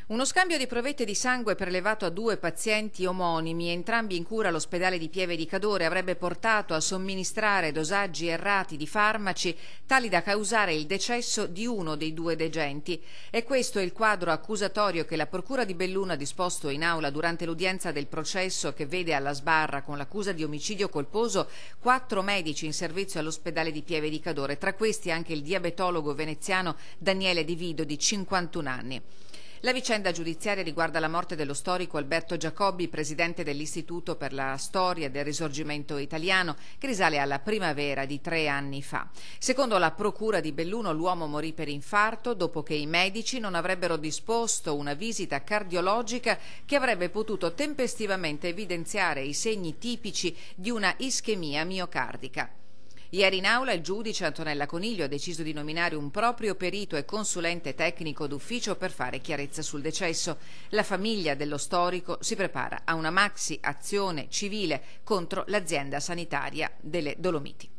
Uno scambio di provette di sangue prelevato a due pazienti omonimi, entrambi in cura all'ospedale di Pieve di Cadore, avrebbe portato a somministrare dosaggi errati di farmaci tali da causare il decesso di uno dei due degenti. E questo è il quadro accusatorio che la Procura di Belluno ha disposto in aula durante l'udienza del processo che vede alla sbarra con l'accusa di omicidio colposo 4 medici in servizio all'ospedale di Pieve di Cadore, tra questi anche il diabetologo veneziano Daniele Di Vido di 51 anni. La vicenda giudiziaria riguarda la morte dello storico Alberto Giacobbi, presidente dell'Istituto per la Storia del Risorgimento Italiano, che risale alla primavera di 3 anni fa. Secondo la Procura di Belluno, l'uomo morì per infarto dopo che i medici non avrebbero disposto una visita cardiologica che avrebbe potuto tempestivamente evidenziare i segni tipici di una ischemia miocardica. Ieri in aula il giudice Antonella Coniglio ha deciso di nominare un proprio perito e consulente tecnico d'ufficio per fare chiarezza sul decesso. La famiglia dello storico si prepara a una maxi azione civile contro l'azienda sanitaria delle Dolomiti.